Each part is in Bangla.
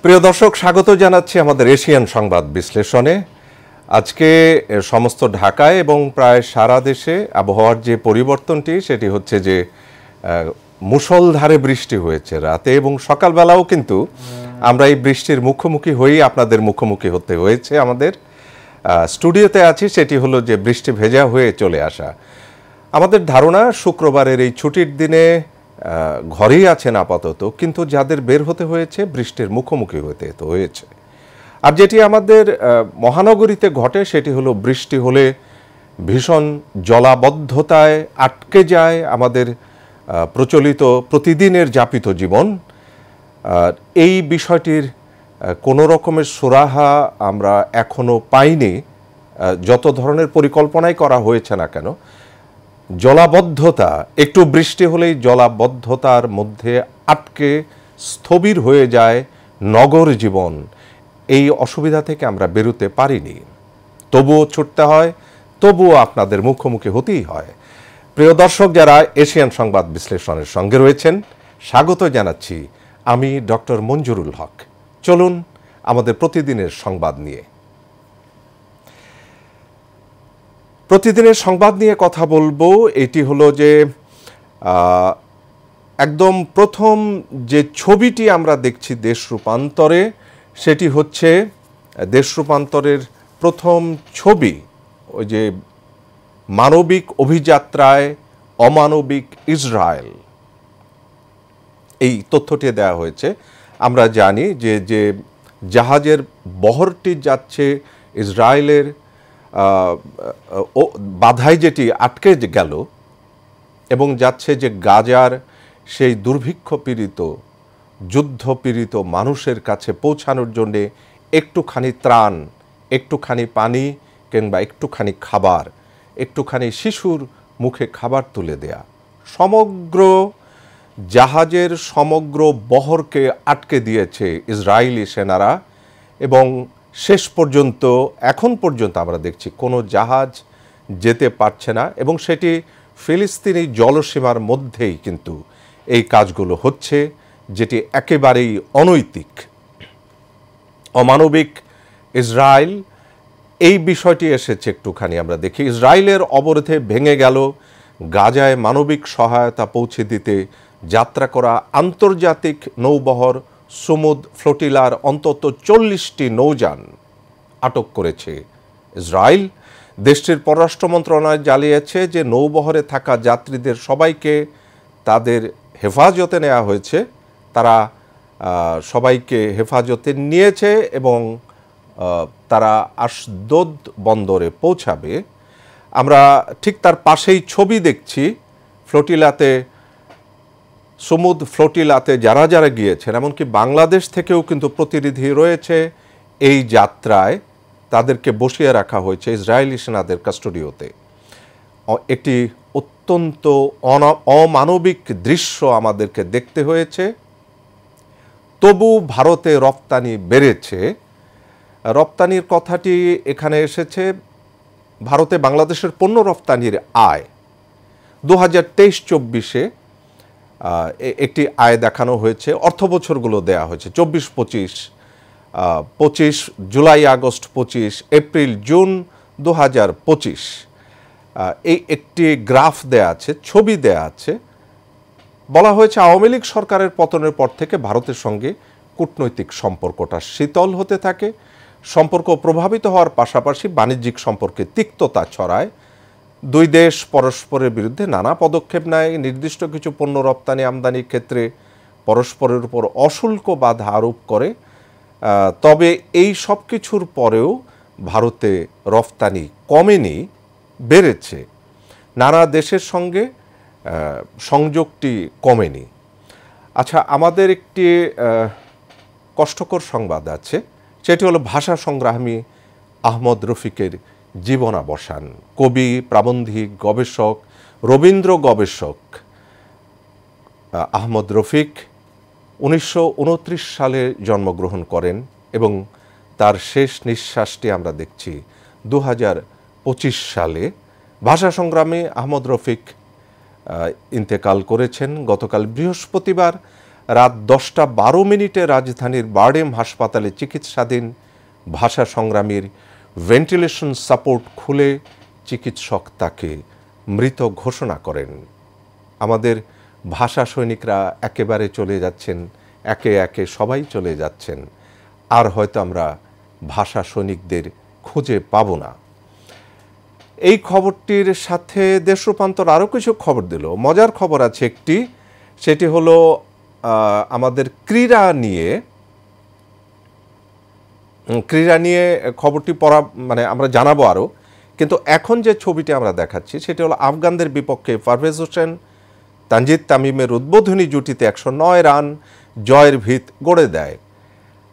প্রিয় দর্শক, স্বাগত জানাচ্ছি আমাদের এশিয়ান সংবাদ বিশ্লেষণে। আজকে সমস্ত ঢাকায় এবং প্রায় সারা দেশে আবহাওয়ার যে পরিবর্তনটি সেটি হচ্ছে যে মুষলধারে বৃষ্টি হয়েছে রাতে এবং সকালবেলাও কিন্তু আমরা এই বৃষ্টির মুখোমুখি হয়েই আপনাদের মুখোমুখি হতে হয়েছে। আমাদের স্টুডিওতে আছি, সেটি হলো যে বৃষ্টি ভেজা হয়ে চলে আসা। আমাদের ধারণা শুক্রবারের এই ছুটির দিনে ঘরেই আছেন আপাতত, কিন্তু যাদের বের হতে হয়েছে বৃষ্টির মুখোমুখি হতে তো হয়েছে। আর যেটি আমাদের মহানগরীতে ঘটে সেটি হলো বৃষ্টি হলে ভীষণ জলাবদ্ধতায় আটকে যায় আমাদের প্রচলিত প্রতিদিনের যাপিত জীবন। এই বিষয়টির কোনো রকমের সুরাহা আমরা এখনো পাইনি, যত ধরনের পরিকল্পনাই করা হয়েছে না কেন। জলাবদ্ধতা, একটু বৃষ্টি হলেই জলাবদ্ধতার মধ্যে আটকে স্থবির হয়ে যায় নগর জীবন। এই অসুবিধা থেকে আমরা বেরোতে পারিনি, তবুও ছুটতে হয়, তবুও আপনাদের মুখোমুখি হতেই হয়। প্রিয় দর্শক, যারা এশিয়ান সংবাদ বিশ্লেষণের সঙ্গে রয়েছেন, স্বাগত জানাচ্ছি আমি ডক্টর মঞ্জুরুল হক। চলুন আমাদের প্রতিদিনের সংবাদ নিয়ে সংবাদ নিয়ে কথা বলবো। এটি হলো যে একদম প্রথম যে ছবিটি আমরা দেখছি দেশ রূপান্তরে, সেটি হচ্ছে দেশ রূপান্তরের প্রথম ছবি। ওই যে মানবিক অভিযাত্রায় অমানবিক ইসরায়েল, এই তথ্যটি দেওয়া হয়েছে। আমরা জানি যে যে জাহাজের বহরটি যাচ্ছে ইসরায়েলের বাধায়, যেটি আটকে গেল এবং যাচ্ছে যে গাজার সেই দুর্ভিক্ষ পীড়িত যুদ্ধপীড়িত মানুষের কাছে পৌঁছানোর জন্যে একটুখানি ত্রাণ, একটুখানি পানি কিংবা একটুখানি খাবার, একটুখানি শিশুর মুখে খাবার তুলে দেয়া। সমগ্র জাহাজের সমগ্র বহরকে আটকে দিয়েছে ইসরায়েলি সেনারা এবং শেষ পর্যন্ত এখন পর্যন্ত আমরা দেখছি কোনো জাহাজ যেতে পারছে না এবং সেটি ফিলিস্তিনি জলসীমার মধ্যেই কিন্তু এই কাজগুলো হচ্ছে, যেটি একেবারেই অনৈতিক, অমানবিক ইসরায়েল। এই বিষয়টি এসেছে একটুখানি আমরা দেখি। ইসরায়েলের অবরোধে ভেঙে গেল গাজায় মানবিক সহায়তা পৌঁছে দিতে যাত্রা করা আন্তর্জাতিক নৌবহর সুমুদ ফ্লোটিলার অন্তত 40টি নৌযান আটক করেছে ইসরায়েল। দেশটির পররাষ্ট্র মন্ত্রণালয় জানিয়েছে যে নৌবহরে থাকা যাত্রীদের সবাইকে তাদের হেফাজতে নেওয়া হয়েছে। তারা সবাইকে হেফাজতে নিয়েছে এবং তারা আশদোদ বন্দরে পৌঁছাবে। আমরা ঠিক তার পাশেই ছবি দেখছি ফ্লোটিলাতে, সুমুদ ফ্লোটিলাতে যারা যারা গিয়েছেন, এমনকি বাংলাদেশ থেকেও কিন্তু প্রতিনিধি রয়েছে এই যাত্রায়। তাদেরকে বসিয়ে রাখা হয়েছে ইসরায়েলি সেনাদের কাস্টোডিওতে। একটি অত্যন্ত অমানবিক দৃশ্য আমাদেরকে দেখতে হয়েছে। তবু ভারতে রপ্তানি বেড়েছে। রপ্তানির কথাটি এখানে এসেছে। ভারতে বাংলাদেশের পণ্য রপ্তানির আয় 2023-24 একটি আয় দেখানো হয়েছে। অর্থ বছরগুলো দেয়া হয়েছে 24-25, 25 জুলাই আগস্ট 25, এপ্রিল জুন 2025। এই একটি গ্রাফ দেয়া আছে, ছবি দেয়া আছে। বলা হয়েছে আওয়ামী লীগ সরকারের পতনের পর থেকে ভারতের সঙ্গে কূটনৈতিক সম্পর্কটা শীতল হতে থাকে। সম্পর্ক প্রভাবিত হওয়ার পাশাপাশি বাণিজ্যিক সম্পর্কে তিক্ততা ছড়ায়। দুই দেশ পরস্পরের বিরুদ্ধে নানা পদক্ষেপ নেয়। নির্দিষ্ট কিছু পণ্য রপ্তানি আমদানির ক্ষেত্রে পরস্পরের উপর অশুল্ক বাধা আরোপ করে। তবে এই সব কিছুর পরেও ভারতে রপ্তানি কমেনি, বেড়েছে। নানা দেশের সঙ্গে সংযোগটি কমেনি। আচ্ছা, আমাদের একটি কষ্টকর সংবাদ আছে, সেটি হলো ভাষা সংগ্রামী আহমদ রফিকের জীবনাবসান। কবি, প্রাবন্ধিক, গবেষক, রবীন্দ্র গবেষক আহমদ রফিক 1929 সালে জন্মগ্রহণ করেন এবং তার শেষ নিঃশ্বাসটি আমরা দেখছি 2025 সালে। ভাষা সংগ্রামী আহমদ রফিক ইন্তেকাল করেছেন গতকাল বৃহস্পতিবার রাত 10টা 12 রাজধানীর বারডেম হাসপাতালে চিকিৎসাধীন ভাষা সংগ্রামীর ভেন্টিলেশন সাপোর্ট খুলে চিকিৎসক তাকে মৃত ঘোষণা করেন। আমাদের ভাষা সৈনিকরা একেবারে চলে যাচ্ছেন, একে একে সবাই চলে যাচ্ছেন, আর হয়তো আমরা ভাষা সৈনিকদের খুঁজে পাব না। এই খবরটির সাথে দেশ রূপান্তর আরও কিছু খবর দিল। মজার খবর আছে একটি, সেটি হলো আমাদের ক্রীড়া নিয়ে খবরটি পড়া মানে আমরা জানাবো আরও, কিন্তু এখন যে ছবিটি আমরা দেখাচ্ছি সেটি হলো আফগানদের বিপক্ষে পারভেজ হোসেন তানজিদ তামিমের উদ্বোধনী জুটিতে 109 রান জয়ের ভিত গড়ে দেয়।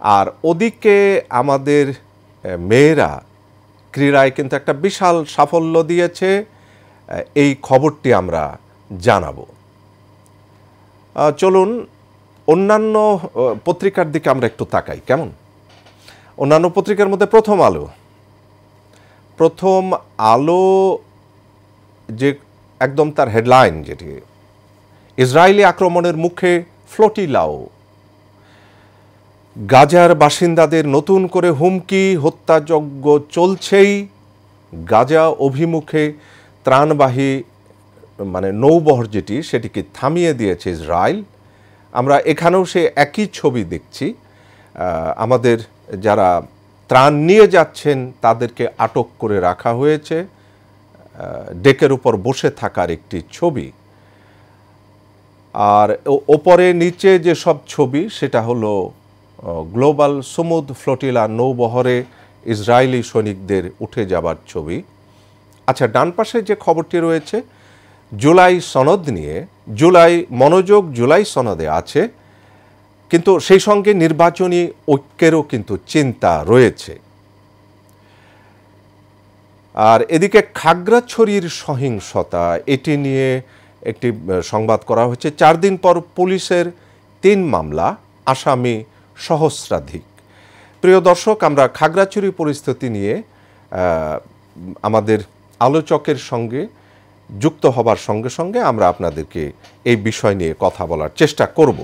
আর ওদিকে আমাদের মেয়েরা ক্রীড়ায় কিন্তু একটা বিশাল সাফল্য দিয়েছে, এই খবরটি আমরা জানাবো। চলুন অন্যান্য পত্রিকার দিকে আমরা একটু তাকাই, কেমন? অন্যান্য পত্রিকার মধ্যে প্রথম আলো যে একদম তার হেডলাইন, যেটি ইসরায়েলি আক্রমণের মুখে ফ্লোটিলাও, গাজার বাসিন্দাদের নতুন করে হুমকি, হত্যাযজ্ঞ চলছেই, গাজা অভিমুখে ত্রাণবাহী মানে নৌবহর যেটি সেটিকে থামিয়ে দিয়েছে ইসরায়েল। আমরা এখানেও সে একই ছবি দেখছি, আমাদের যারা ত্রাণ নিয়ে যাচ্ছেন তাদেরকে আটক করে রাখা হয়েছে, ডেকের উপর বসে থাকার একটি ছবি। আর ওপরে নিচে যে সব ছবি সেটা হলো গ্লোবাল সমুদ ফ্লোটিলা নৌবহরে ইসরায়েলি সৈনিকদের উঠে যাবার ছবি। আচ্ছা, ডান পাশে যে খবরটি রয়েছে জুলাই সনদ নিয়ে, মনোযোগ জুলাই সনদে আছে, কিন্তু সেই সঙ্গে নির্বাচনী ঐক্যেরও কিন্তু চিন্তা রয়েছে। আর এদিকে খাগড়াছড়ির সহিংসতা, এটি নিয়ে একটি সংবাদ করা হয়েছে। 4 দিন পর পুলিশের 3 মামলা, আসামি সহস্রাধিক। প্রিয় দর্শক, আমরা খাগড়াছড়ি পরিস্থিতি নিয়ে আমাদের আলোচকের সঙ্গে যুক্ত হবার সঙ্গে সঙ্গে আমরা আপনাদেরকে এই বিষয় নিয়ে কথা বলার চেষ্টা করব।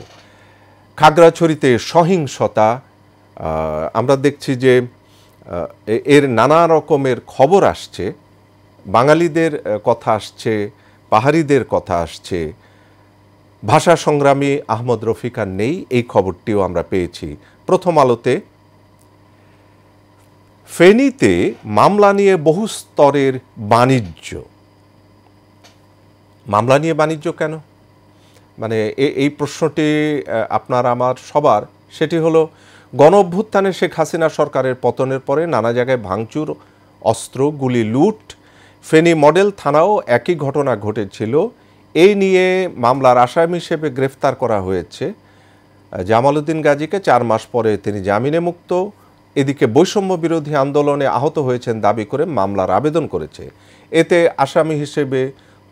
খাগড়াছড়িতে সহিংসতা, আমরা দেখছি যে এর নানা রকমের খবর আসছে, বাঙালিদের কথা আসছে, পাহাড়িদের কথা আসছে। ভাষা সংগ্রামী আহমদ রফিকার নেই, এই খবরটিও আমরা পেয়েছি প্রথম আলোতে। ফেনীতে মামলা নিয়ে বহু স্তরের বাণিজ্য। মামলা নিয়ে বাণিজ্য কেন? মানে এই প্রশ্নটি আপনার আমার সবার, সেটি হলো গণ অভ্যুত্থানে শেখ হাসিনা সরকারের পতনের পরে নানা জায়গায় ভাঙচুর, অস্ত্র, গুলি, লুট। ফেনী মডেল থানাও একই ঘটনা ঘটেছিল। এই নিয়ে মামলার আসামি হিসেবে গ্রেফতার করা হয়েছে জামাল উদ্দিন গাজীকে। 4 মাস পরে তিনি জামিনে মুক্ত। এদিকে বৈষম্য বিরোধী আন্দোলনে আহত হয়েছেন দাবি করে মামলার আবেদন করেছে। এতে আসামি হিসেবে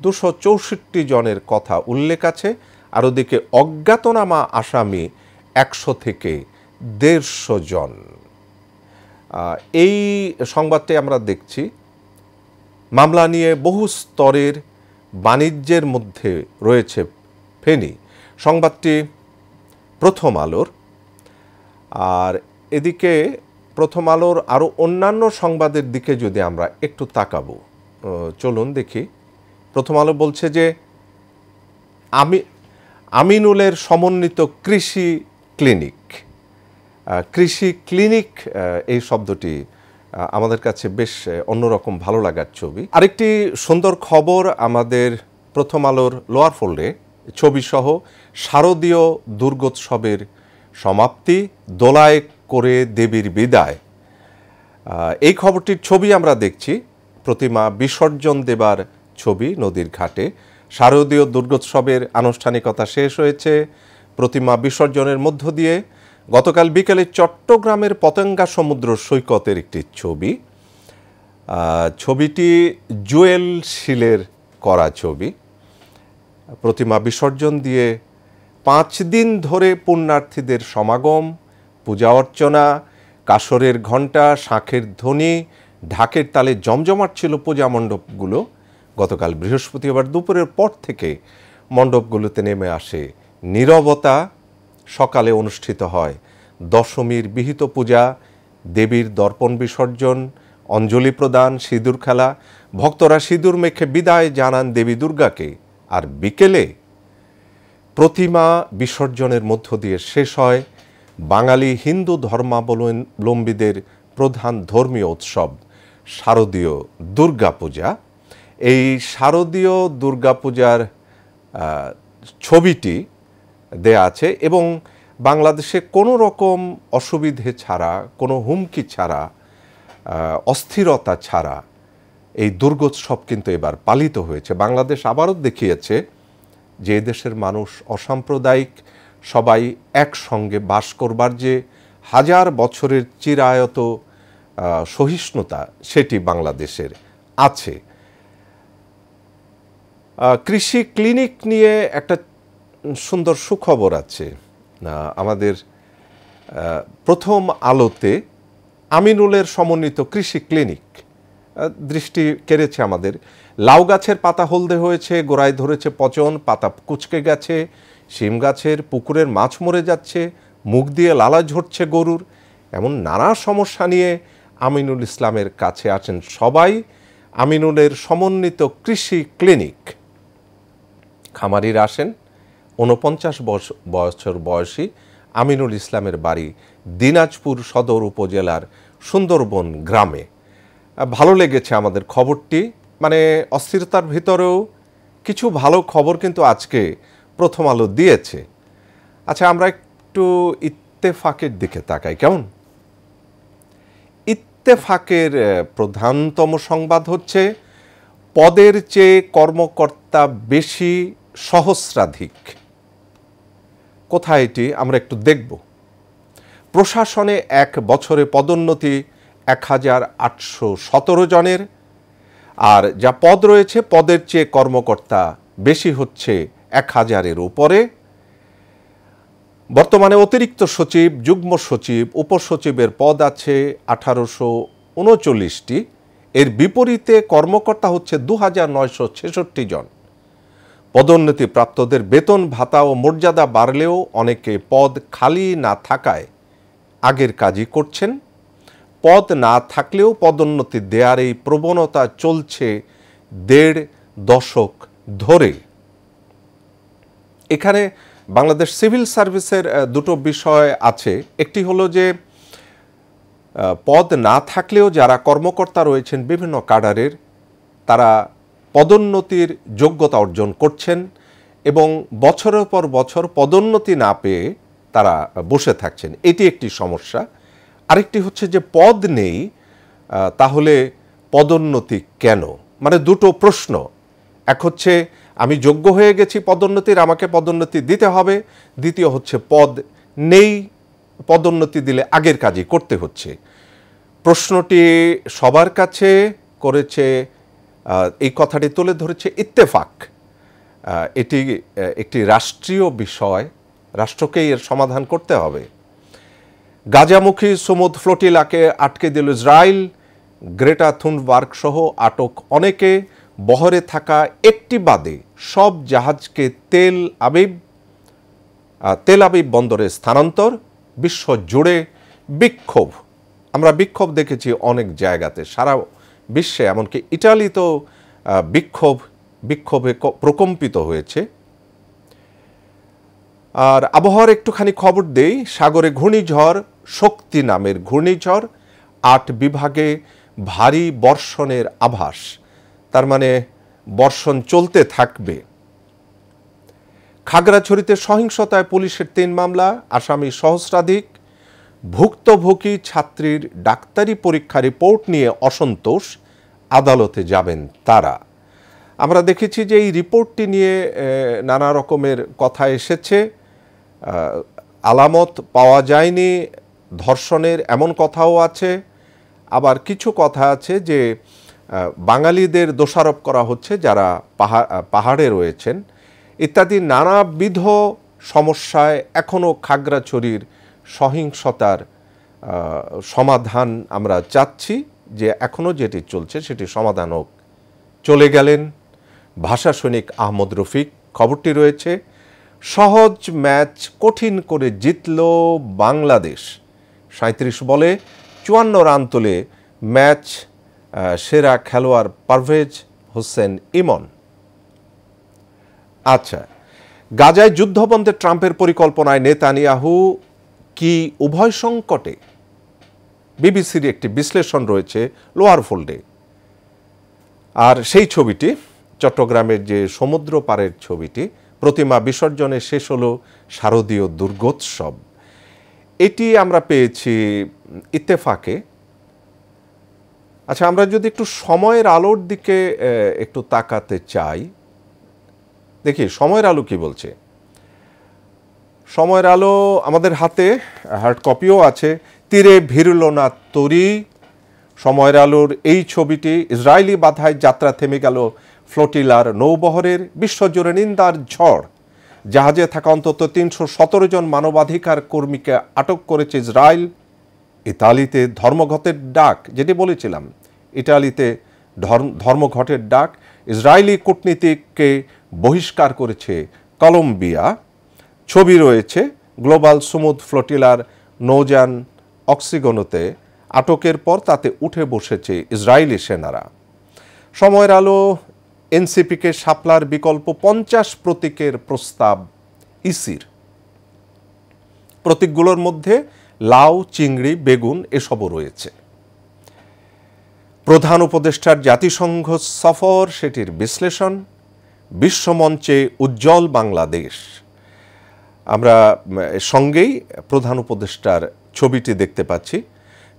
264 জনের কথা উল্লেখ আছে। আর ওদিকে অজ্ঞাতনামা আসামি 100 থেকে 150 জন। এই সংবাদটি আমরা দেখছি। মামলা নিয়ে বহু স্তরের বাণিজ্যের মধ্যে রয়েছে ফেনী। সংবাদটি প্রথম আলোর। আর এদিকে প্রথম আলোর আরও অন্যান্য সংবাদের দিকে যদি আমরা একটু তাকাবো, চলুন দেখি। প্রথম আলো বলছে যে আমিনুলের সমন্বিত কৃষি ক্লিনিক। এই শব্দটি আমাদের কাছে বেশ অন্যরকম ভালো লাগার ছবি। আরেকটি সুন্দর খবর আমাদের প্রথম আলোর লোয়ার ফোল্ডে, ছবিসহ শারদীয় দুর্গোৎসবের সমাপ্তি, দোলায় করে দেবীর বিদায়। এই খবরটির ছবি আমরা দেখছি, প্রতিমা বিসর্জন দেবার ছবি নদীর ঘাটে। শারদীয় দুর্গোৎসবের আনুষ্ঠানিকতা শেষ হয়েছে প্রতিমা বিসর্জনের মধ্য দিয়ে। গতকাল বিকেলে চট্টগ্রামের পতেঙ্গা সমুদ্র সৈকতের একটি ছবি। ছবিটি জুয়েল শিলের করা ছবি। প্রতিমা বিসর্জন দিয়ে 5 দিন ধরে পুণ্যার্থীদের সমাগম, পূজা অর্চনা, কাসরের ঘণ্টা, শাঁখের ধ্বনি, ঢাকের তালে জমজমাট ছিল পূজা মণ্ডপগুলো। গতকাল বৃহস্পতিবার দুপুরের পর থেকে মণ্ডপগুলোতে নেমে আসে নীরবতা। সকালে অনুষ্ঠিত হয় দশমীর বিহিত পূজা, দেবীর দর্পণ বিসর্জন, অঞ্জলি প্রদান, সিঁদুর খেলা। ভক্তরা সিঁদুর মেখে বিদায় জানান দেবী দুর্গাকে। আর বিকেলে প্রতিমা বিসর্জনের মধ্য দিয়ে শেষ হয় বাঙালি হিন্দু ধর্মাবলম্বীদের প্রধান ধর্মীয় উৎসব শারদীয় দুর্গাপূজা। এই শারদীয় দুর্গাপূজার ছবিটি দেয়া আছে এবং বাংলাদেশে কোনো রকম অসুবিধে ছাড়া, কোনো হুমকি ছাড়া, অস্থিরতা ছাড়া এই দুর্গোৎসব কিন্তু এবার পালিত হয়েছে। বাংলাদেশ আবারও দেখিয়েছে যে দেশের মানুষ অসাম্প্রদায়িক, সবাই একসঙ্গে বাস করবার যে হাজার বছরের চিরায়ত সহিষ্ণুতা সেটি বাংলাদেশের আছে। কৃষি ক্লিনিক নিয়ে একটা সুন্দর সুখবর আছে। আমাদের প্রথম আলোতে আমিনুলের সমন্বিত কৃষি ক্লিনিক দৃষ্টি কেড়েছে আমাদের। লাউ গাছের পাতা হলদে হয়েছে, গোড়ায় ধরেছে পচন, পাতা কুঁচকে গেছে, শিম গাছের পুকুরের মাছ মরে যাচ্ছে, মুখ দিয়ে লালা ঝরছে গরুর, এমন নানা সমস্যা নিয়ে আমিনুল ইসলামের কাছে আছেন সবাই। আমিনুলের সমন্বিত কৃষি ক্লিনিক। খামারিরা আসেন। 49 বছর বয়সী আমিনুল ইসলামের বাড়ি দিনাজপুর সদর উপজেলার সুন্দরবন গ্রামে। ভালো লেগেছে আমাদের খবরটি, মানে অস্থিরতার ভিতরেও কিছু ভালো খবর কিন্তু আজকে প্রথম আলো দিয়েছে। আচ্ছা, আমরা একটু ইত্তেফাকের দিকে তাকাই, কেমন? ইত্তেফাকের প্রধানতম সংবাদ হচ্ছে পদের চেয়ে কর্মকর্তা বেশি সহস্রাধিক। কোথায় এটি আমরা একটু দেখব। প্রশাসনে এক বছরে পদোন্নতি 1817 জনের, আর যা পদ রয়েছে পদের চেয়ে কর্মকর্তা বেশি হচ্ছে 1000-এর উপরে। বর্তমানে অতিরিক্ত সচিব, যুগ্ম সচিব, উপসচিবের পদ আছে 1839টি। এর বিপরীতে কর্মকর্তা হচ্ছে 2966 জন। পদোন্নতি প্রাপ্তদের বেতন ভাতা ও মর্যাদা বাড়লেও অনেকে পদ খালি না থাকায় আগের কাজই করছেন। পদ না থাকলেও পদোন্নতি দেওয়ার এই প্রবণতা চলছে 1.5 দশক ধরে। এখানে বাংলাদেশ সিভিল সার্ভিসের দুটো বিষয় আছে। একটি হলো যে পদ না থাকলেও যারা কর্মকর্তা রয়েছেন বিভিন্ন ক্যাডারের, তারা পদোন্নতির যোগ্যতা অর্জন করছেন এবং বছরের পর বছর পদোন্নতি না পেয়ে তারা বসে থাকছেন। এটি একটি সমস্যা। আরেকটি হচ্ছে যে পদ নেই, তাহলে পদোন্নতি কেন? মানে দুটো প্রশ্ন। এক হচ্ছে আমি যোগ্য হয়ে গেছি পদোন্নতির, আমাকে পদোন্নতি দিতে হবে। দ্বিতীয় হচ্ছে পদ নেই, পদোন্নতি দিলে আগের কাজই করতে হচ্ছে। প্রশ্নটি সবার কাছে করেছে, এই কথাটি তুলে ধরেছে ইত্তেফাক। এটি একটি রাষ্ট্রীয় বিষয়, রাষ্ট্রকেই এর সমাধান করতে হবে। গাজামুখী সমুদ ফ্লোটিলাকে আটকে দিল ইসরায়েল। গ্রেটা থুনবার্গ সহ আটক অনেকে। বহরে থাকা একটি বাদে সব জাহাজকে তেল আবিব বন্দরে স্থানান্তর। বিশ্ব জুড়ে বিক্ষোভ। আমরা বিক্ষোভ দেখেছি অনেক জায়গাতে, সারা বিশ্বে, এমনকি ইটালিতেও বিক্ষোভে প্রকম্পিত হয়েছে। আর আবহাওয়ার একটুখানি খবর দেই। সাগরে ঘূর্ণিঝড় শক্তি নামের ঘূর্ণিঝড়, 8 বিভাগে ভারী বর্ষণের আভাস। তার মানে বর্ষণ চলতে থাকবে। খাগড়াছড়িতে সহিংসতায় পুলিশের 3 মামলা, আসামি সহস্রাধিক। ভুক্তভোগী ছাত্রীর ডাক্তারি পরীক্ষা রিপোর্ট নিয়ে অসন্তোষ, আদালতে যাবেন তারা। আমরা দেখেছি যে এই রিপোর্টটি নিয়ে নানা রকমের কথা এসেছে। আলামত পাওয়া যায়নি ধর্ষণের, এমন কথাও আছে। আবার কিছু কথা আছে যে বাঙালিদের দোষারোপ করা হচ্ছে যারা পাহাড়ে রয়েছেন, ইত্যাদি নানাবিধ সমস্যায় এখনও খাগড়াছড়ির সহিংসতার সমাধান আমরা চাচ্ছি, যে এখনও যেটি চলছে সেটি সমাধান হোক। চলে গেলেন ভাষা সৈনিক আহমদ রফিক। খবরটি রয়েছে সহজ ম্যাচ কঠিন করে জিতল বাংলাদেশ। ৩৭ বলে ৫৪ রান তুলে ম্যাচ সেরা খেলোয়াড় পারভেজ হোসেন ইমন। আচ্ছা, গাজায় যুদ্ধবন্ধে ট্রাম্পের পরিকল্পনায় নেতানিয়াহু কি উভয় সংকটে? বিবিসির একটি বিশ্লেষণ রয়েছে লোয়ার ফোল্ডে। আর সেই ছবিটি চট্টগ্রামের যে সমুদ্র পাড়ের ছবিটি, প্রতিমা বিসর্জনে শেষ হলো শারদীয় দুর্গোৎসব। এটি আমরা পেয়েছি ইত্তেফাকে। আচ্ছা, আমরা যদি একটু সময়ের আলোর দিকে একটু তাকাতে চাই, দেখি সময়ের আলো কি বলছে। সময়ের আলো আমাদের হাতে হার্ড কপিও আছে। তীরে ভিড়ল না তরী, সময়ের আলোর এই ছবিটি। ইসরায়েলি বাধায় যাত্রা থেমে গেল ফ্লোটিলার নৌবহরের, বিশ্বজুড়ে নিন্দার ঝড়। জাহাজে থাকা অন্তত ৩১৭ জন মানবাধিকার কর্মীকে আটক করেছে ইসরায়েল। ইতালিতে ধর্মঘটের ডাক, যেটি বলেছিলাম, ইটালিতে ধর্মঘটের ডাক। ইসরায়েলি কূটনীতিককে বহিষ্কার করেছে কলম্বিয়া। ছবি রয়েছে গ্লোবাল সুমুদ ফ্লোটিলার নৌযান অক্সিগোনোতে আটকের পর তাতে উঠে বসেছে ইসরায়েলি সেনারা। সময়ের আলো এনসিপিকে শাপলার বিকল্প ৫০ প্রতীকের প্রস্তাব ইসির। প্রতীকগুলোর মধ্যে লাউ, চিংড়ি, বেগুন এসবও রয়েছে। প্রধান উপদেষ্টার জাতিসংঘ সফর, সেটির বিশ্লেষণ। বিশ্বমঞ্চে উজ্জ্বল বাংলাদেশ। আমরা সঙ্গেই প্রধান উপদেষ্টার ছবিটি দেখতে পাচ্ছি।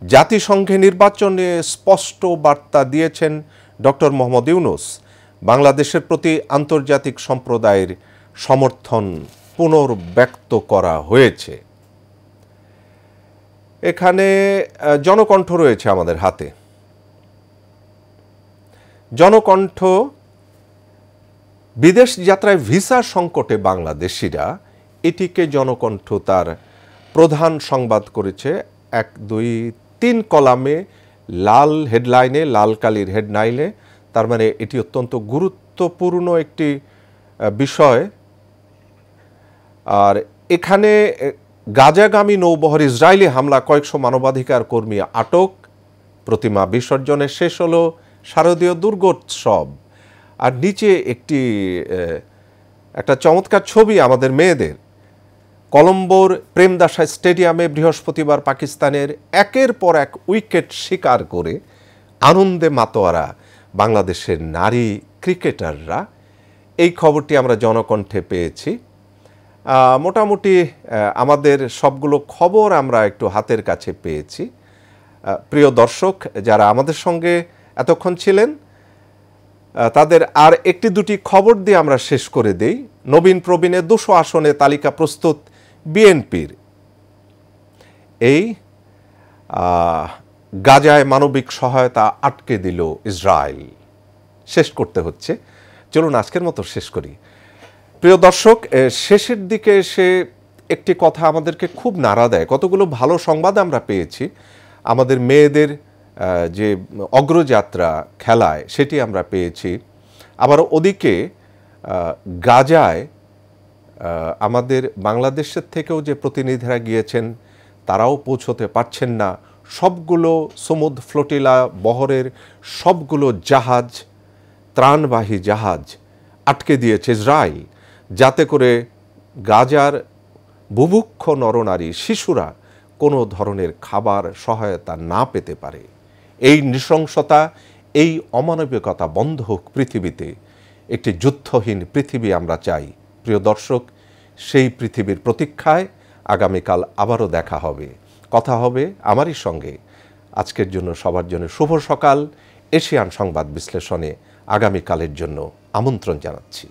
জাতিসংঘে নির্বাচনে স্পষ্ট বার্তা দিয়েছেন ডক্টর মোহাম্মদ ইউনূস। বাংলাদেশের প্রতি আন্তর্জাতিক সম্প্রদায়ের সমর্থন পুনর্ব্যক্ত করা হয়েছে। এখানে জনকণ্ঠ রয়েছে আমাদের হাতে। জনকণ্ঠ, বিদেশ যাত্রায় ভিসা সংকটে বাংলাদেশিরা, এটিকে জনকণ্ঠ তার প্রধান সংবাদ করেছে ১, ২, ৩ কলামে, লাল হেডলাইনে, লাল কালির হেডলাইনে। তার মানে এটি অত্যন্ত গুরুত্বপূর্ণ একটি বিষয়। আর এখানে গাজাগামী নৌবহর ইসরায়েলি হামলা, কয়েকশো মানবাধিকার কর্মী আটক। প্রতিমা বিসর্জনে শেষ হলো শারদীয় দুর্গোৎসব। আর নিচে একটা চমৎকার ছবি আমাদের মেয়েদের। কলম্বোর প্রেমদাসা স্টেডিয়ামে বৃহস্পতিবার পাকিস্তানের একের পর এক উইকেট শিকার করে আনন্দে মাতোয়ারা বাংলাদেশের নারী ক্রিকেটাররা। এই খবরটি আমরা জনকণ্ঠে পেয়েছি। মোটামুটি আমাদের সবগুলো খবর আমরা একটু হাতের কাছে পেয়েছি। প্রিয় দর্শক যারা আমাদের সঙ্গে এতক্ষণ ছিলেন, তাদের আর একটি দুটি খবর দিয়ে আমরা শেষ করে দেই। নবীন প্রবীণে ২০০ আসনে তালিকা প্রস্তুত বিএনপির। এই গাজায় মানবিক সহায়তা আটকে দিল ইসরায়েল। শেষ করতে হচ্ছে। চলুন আজকের মতো শেষ করি। প্রিয় দর্শক, শেষের দিকে এসে একটি কথা আমাদেরকে খুব নাড়া দেয়। কতগুলো ভালো সংবাদ আমরা পেয়েছি। আমাদের মেয়েদের যে অগ্রযাত্রা খেলায়, সেটি আমরা পেয়েছি। আবার ওদিকে গাজায় আমাদের বাংলাদেশের থেকেও যে প্রতিনিধিরা গিয়েছেন, তারাও পৌঁছতে পারছেন না। সবগুলো সমুদ ফ্লোটিলা বহরের সবগুলো জাহাজ, ত্রাণবাহী জাহাজ আটকে দিয়েছে ইসরায়েল, যাতে করে গাজার বুভুক্ষ নরনারী, শিশুরা কোনো ধরনের খাবার সহায়তা না পেতে পারে। এই নৃশংসতা, এই অমানবিকতা বন্ধ হোক পৃথিবীতে। একটি যুদ্ধহীন পৃথিবী আমরা চাই। প্রিয় দর্শক, সেই পৃথিবীর প্রতীক্ষায় আগামীকাল আবারও দেখা হবে, কথা হবে আমারই সঙ্গে। আজকের জন্য সবার জন্য শুভ সকাল। এশিয়ান সংবাদ বিশ্লেষণে আগামীকালের জন্য আমন্ত্রণ জানাচ্ছি।